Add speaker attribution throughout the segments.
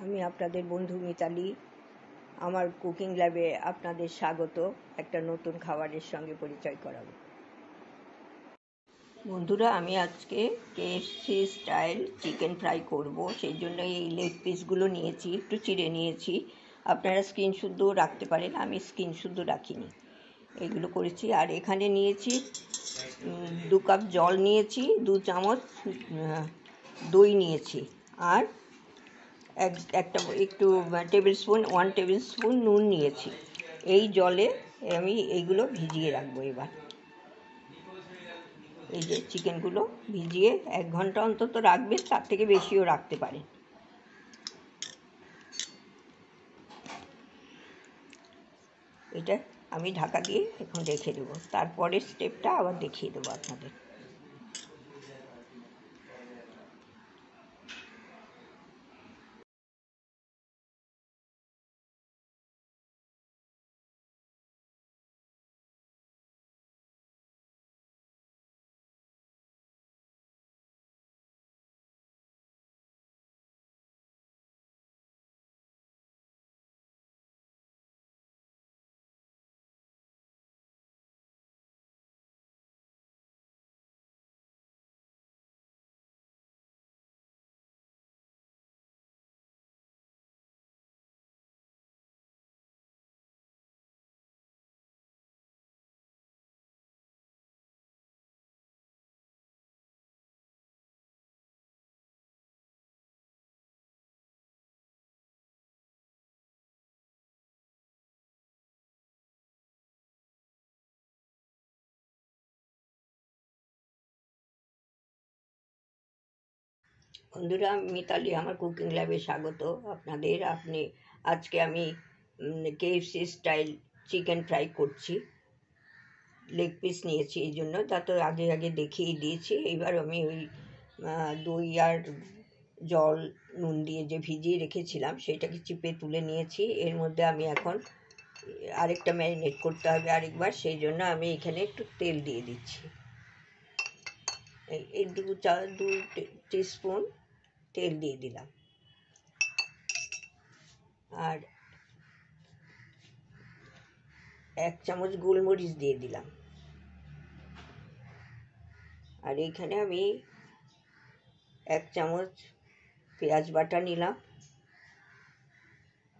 Speaker 1: আমি আপনাদের বন্ধু মিতালি। আমার কুকিং ল্যাবে আপনাদের স্বাগত। একটা নতুন খাবারের সঙ্গে পরিচয় করাবো। বন্ধুরা, আমি আজকে KFC স্টাইল চিকেন ফ্রাই করব। সেই জন্য এই লেগ পিসগুলো নিয়েছি, একটু চিড়ে নিয়েছি। আপনারা স্কিন শুদ্ধ রাখতে পারেন, আমি স্কিন শুদ্ধ রাখিনি। এগুলো করেছি। আর এখানে নিয়েছি 2 কাপ জল নিয়েছি, 2 চামচ দই নিয়েছি, আর একটা একটু ওয়ান টেবিল স্পুন নুন নিয়েছি। এই জলে আমি এইগুলো ভিজিয়ে রাখবো। এবার এই যে চিকেনগুলো ভিজিয়ে 1 ঘন্টা অন্তত রাখবেন, তার থেকে বেশিও রাখতে পারেন। এটা আমি ঢাকা দিয়ে এখন রেখে দেবো। তারপরের স্টেপটা আবার দেখিয়ে দেবো আপনাদের। বন্ধুরা, মিতালি আমার কুকিং ল্যাবে স্বাগত আপনাদের। আজকে আমি KFC স্টাইল চিকেন ফ্রাই করছি। লেগ পিস নিয়েছি, এই জন্য তা তো আগে দেখিয়ে দিয়েছি। এবার আমি ওই দই আর জল নুন দিয়ে যে ভিজিয়ে রেখেছিলাম সেটাকে চিপে তুলে নিয়েছি। এর মধ্যে আমি এখন আরেকটা ম্যারিনেট করতে হবে আরেকবার, সেই জন্য আমি এখানে একটু তেল দিয়ে দিচ্ছি। এই 2 টিস্পুন তেল দিয়ে দিলাম, আর 1 চামচ গোলমরিচ দিয়ে দিলাম। আর এইখানে আমি 1 চামচ পেঁয়াজ বাটা নিলাম।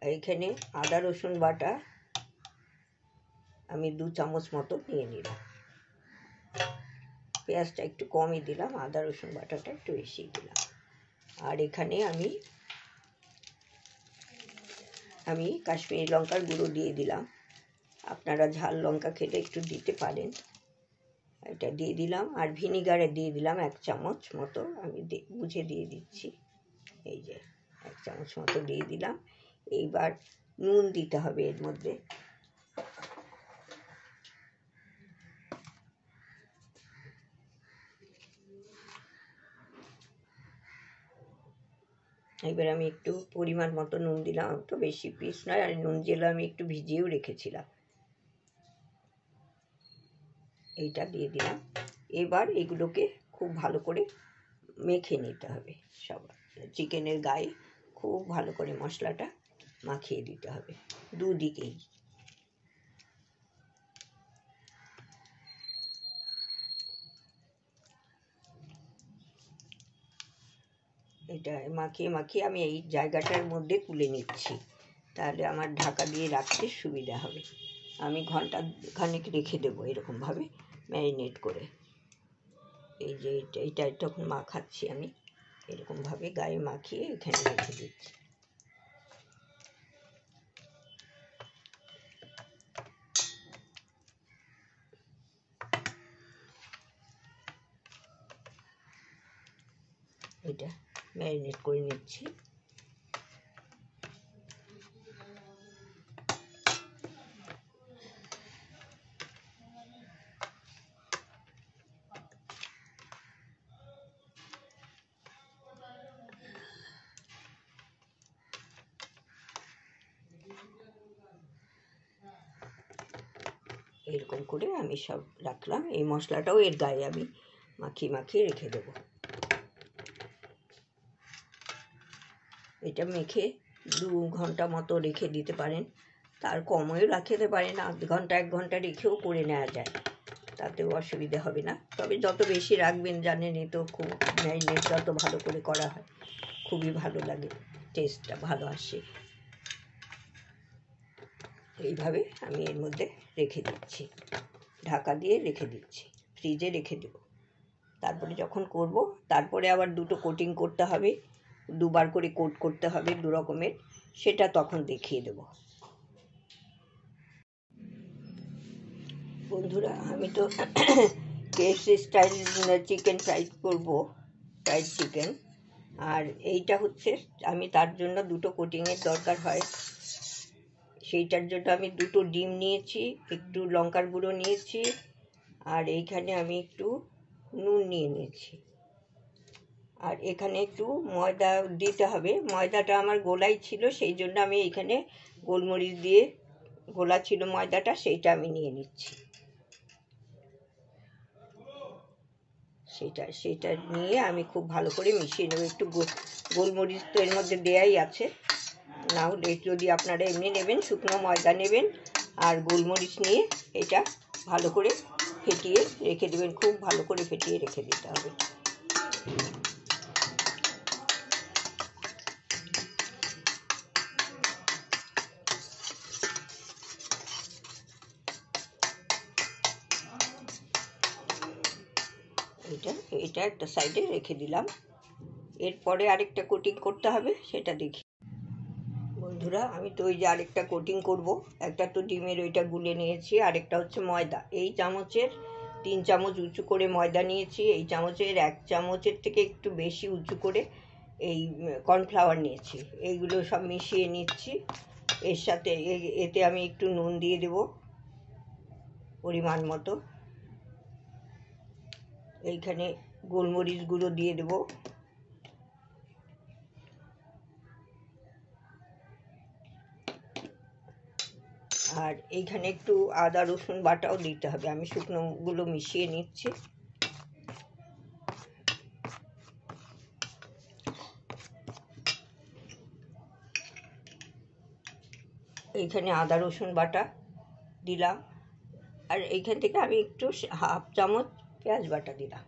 Speaker 1: এইখানে আদা রসুন বাটা আমি 2 চামচ মতো নিয়ে নিলাম। পেঁয়াজটা একটু কমই দিলাম, আদা রসুন বাটাটা একটু বেশি দিলাম। আর এখানে আমি কাশ্মীরি লঙ্কার গুঁড়ো দিয়ে দিলাম। আপনারা ঝাল লঙ্কা খেলে একটু দিতে পারেন। এটা দিয়ে দিলাম। আর ভিনিগারে দিয়ে দিলাম 1 চামচ মতো, আমি বুঝে দিয়ে দিচ্ছি। এই যে 1 চামচ মতো দিয়ে দিলাম। এইবার নুন দিতে হবে এর মধ্যে। এবার আমি একটু পরিমাণ মতো নুন দিলাম, তো বেশি পিস নয়। আর নুন যেগুলো আমি একটু ভিজিয়েও রেখেছিলাম, এইটা দিয়ে দিলাম। এবার এগুলোকে খুব ভালো করে মেখে নিতে হবে। সব চিকেনের গায়ে খুব ভালো করে মশলাটা মাখিয়ে দিতে হবে দুদিকেই। এটা মাখিয়ে আমি এই জায়গাটার মধ্যে তুলে নিচ্ছি, তাহলে আমার ঢাকা দিয়ে রাখতে সুবিধা হবে। আমি ঘন্টা খানেক রেখে দেবো এরকমভাবে ম্যারিনেট করে। এই যে এটা তখন মাখাচ্ছি আমি, এরকমভাবে গায়ে মাখিয়ে এখানে রেখে দিচ্ছি। এটা ম্যারিনেট করে নিচ্ছি। এরকম করে আমি সব রাখলাম। এই মশলাটাও এর গায়ে আমি মাখিয়ে রেখে দেবো। এটা মেখে 2 ঘন্টা মতো রেখে দিতে পারেন, তার কমও রাখতে পারেন, আধ ঘন্টা 1 ঘন্টা রেখেও করে নেওয়া যায়, তাতেও অসুবিধা হবে না। তবে যত বেশি রাখবেন জানেনই তো, খুব ম্যারিনেট যত ভালো করে করা হয় খুবই ভালো লাগে, টেস্টটা ভালো আসে। এইভাবে আমি এর মধ্যে রেখে দিচ্ছি, ঢাকা দিয়ে রেখে দিচ্ছি, ফ্রিজে রেখে দেব। তারপরে যখন করব, তারপরে আবার 2টো কোটিং করতে হবে, 2বার করে কোট করতে হবে 2 রকমের, সেটা তখন দেখিয়ে দেব। বন্ধুরা, আমি তো কেএফসি স্টাইল চিকেন ফ্রাই করব, ফ্রাইড চিকেন। আর এইটা হচ্ছে, আমি তার জন্য 2টো কোটিংয়ের দরকার হয়, সেইটার জন্য আমি 2টো ডিম নিয়েছি, একটু লঙ্কার গুঁড়ো নিয়েছি, আর এইখানে আমি একটু নুন নিয়ে নিয়েছি। আর এখানে একটু ময়দা দিতে হবে, ময়দাটা আমার গোলাই ছিল, সেই জন্য আমি এখানে গোলমরিচ দিয়ে গোলা ছিল ময়দাটা, সেইটা আমি নিয়ে নিচ্ছি। সেটা নিয়ে আমি খুব ভালো করে মিশিয়ে নেব। একটু গোলমরিচ তো এর মধ্যে দেয়াই আছে, না হলে যদি আপনারা এমনি নেবেন, শুকনো ময়দা নেবেন আর গোলমরিচ নিয়ে এটা ভালো করে ফেটিয়ে রেখে দেবেন, খুব ভালো করে ফেটিয়ে রেখে দিতে হবে। এটা একটা সাইডে রেখে দিলাম। এরপরে আরেকটা কোটিং করতে হবে, সেটা দেখি। বন্ধুরা, আমি তো ওই যে আরেকটা কোটিং করব, একটা তো ডিমের ওইটা গুলে নিয়েছি, আরেকটা হচ্ছে ময়দা। এই চামচের 3 চামচ উঁচু করে ময়দা নিয়েছি, এই চামচের 1 চামচের থেকে একটু বেশি উঁচু করে এই কর্নফ্লাওয়ার নিয়েছি। এইগুলো সব মিশিয়ে নিচ্ছি। এর সাথে এতে আমি একটু নুন দিয়ে দেব পরিমাণ মতো, এইখানে গোলমরিচ গুঁড়ো দিয়ে দেব, আর এইখানে একটু আদা রসুন বাটাও দিতে হবে। আমি শুকনোগুলো মিশিয়ে নিচ্ছি। এইখানে আদা রসুন বাটা দিলাম, আর এইখান থেকে আমি একটু 1/2 চামচ পেঁয়াজ বাটা দিলাম।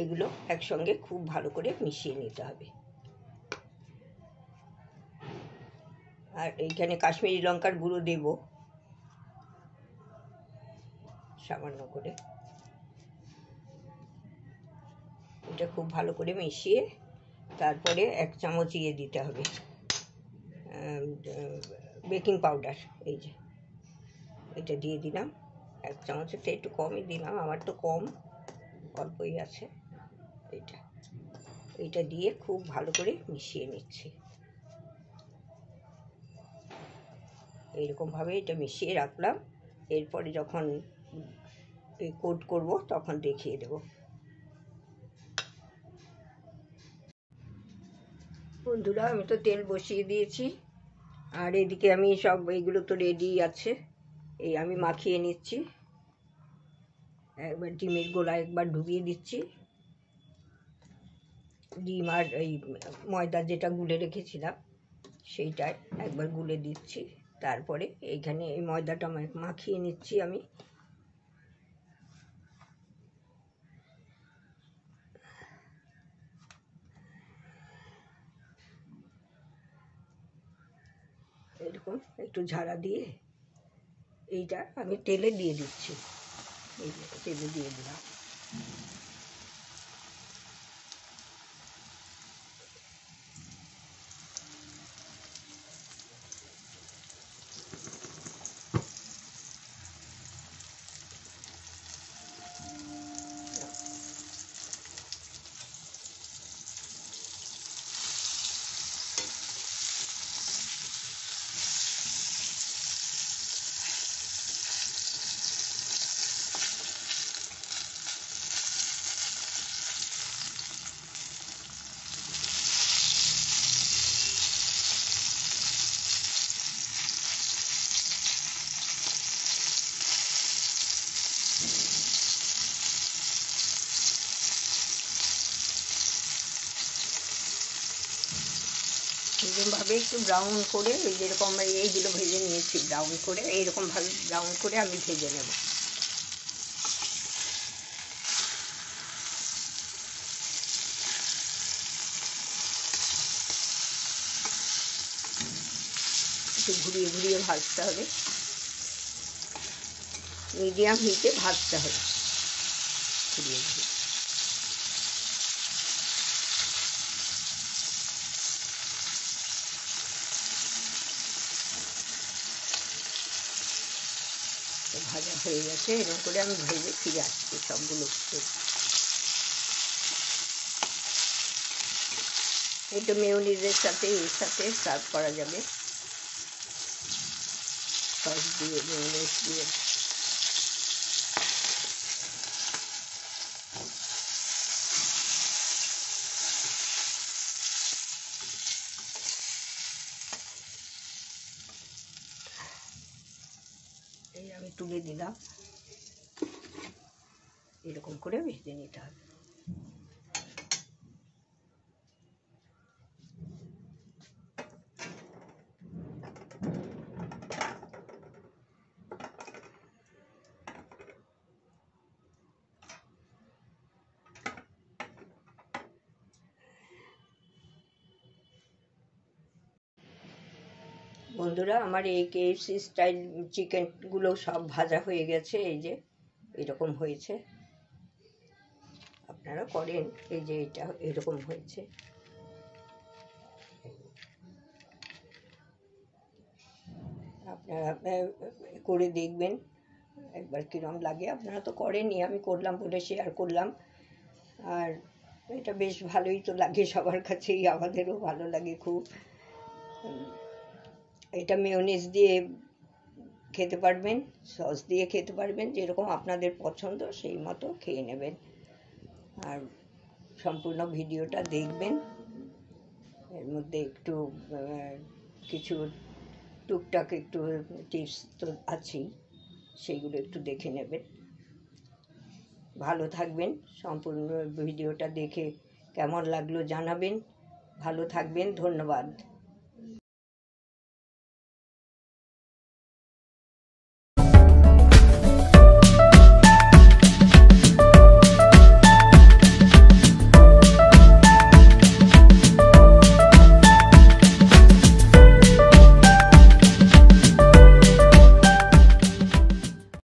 Speaker 1: এগুলো একসঙ্গে খুব ভালো করে মিশিয়ে নিতে হবে। আর এইখানে কাশ্মীরি লঙ্কার গুঁড়ো দেব সামান্য করে। এটা খুব ভালো করে মিশিয়ে তারপরে 1 চামচ ইয়ে দিতে হবে, বেকিং পাউডার। এই যে এটা দিয়ে দিলাম, 1 চামচের থেকে একটু কমই দিলাম, আমার তো কম, অল্পই আছে। এইটা দিয়ে খুব ভালো করে মিশিয়ে নিচ্ছি। এইরকমভাবে এটা মিশিয়ে রাখলাম। এরপরে যখন কোট করব তখন দেখিয়ে দেব। বন্ধুরা, আমি তো তেল বসিয়ে দিয়েছি, আর এদিকে আমি সব এইগুলো তো রেডি আছে। এই আমি মাখিয়ে নিচ্ছি, একবার ডিমের গোলা একবার ঢুকিয়ে দিচ্ছি, ডিম আর এই ময়দা যেটা গুলে রেখেছিলাম সেইটাই একবার গুলে দিচ্ছি। তারপরে এইখানে এই ময়দাটা মাখিয়ে নিচ্ছি আমি। এরকম একটু ঝাড়া দিয়ে এইটা আমি তেলে দিয়ে দিচ্ছি, এই তেলে দিয়ে দিলাম। এরকমভাবে একটু ব্রাউন করে, ওই যেরকম এইগুলো ভেজে নিয়েছি ব্রাউন করে, এইরকমভাবে ব্রাউন করে আমি ভেজে নেব। একটু ঘুরিয়ে ঘুরিয়ে ভাজতে হবে, মিডিয়াম হিটে ভাজতে হবে ঘুরিয়ে ঘুরিয়ে। ভাজা হয়ে গেছে, এরকম করে আমি ভেজে ফিরে আসছি সবগুলো। এটা মেয়োনিজের সাথে এর সাথে সার্ভ করা যাবে, সস দিয়ে মেয়োনিজ দিয়ে। এই আমি তুলে দিলাম, এরকম করে ভেজে নিতে হবে। বন্ধুরা, আমার এই KFC স্টাইল চিকেনগুলো সব ভাজা হয়ে গেছে, এই যে এরকম হয়েছে। আপনারা করেন, এই যে এটা এরকম হয়েছে। আপনারা করে দেখবেন একবার কীরকম লাগে। আপনারা তো করেনই, আমি করলাম বলে শেয়ার করলাম। আর এটা বেশ ভালোই তো লাগে সবার কাছেই, আমাদেরও ভালো লাগে খুব। এটা মেয়োনিজ দিয়ে খেতে পারবেন, সস দিয়ে খেতে পারবেন, যেরকম আপনাদের পছন্দ সেই মতো খেয়ে নেবেন। আর সম্পূর্ণ ভিডিওটা দেখবেন, এর মধ্যে একটু কিছু টুকটাক একটু টিপস তো আছেই, সেইগুলো একটু দেখে নেবেন। ভালো থাকবেন, সম্পূর্ণ ভিডিওটা দেখে কেমন লাগলো জানাবেন। ভালো থাকবেন, ধন্যবাদ।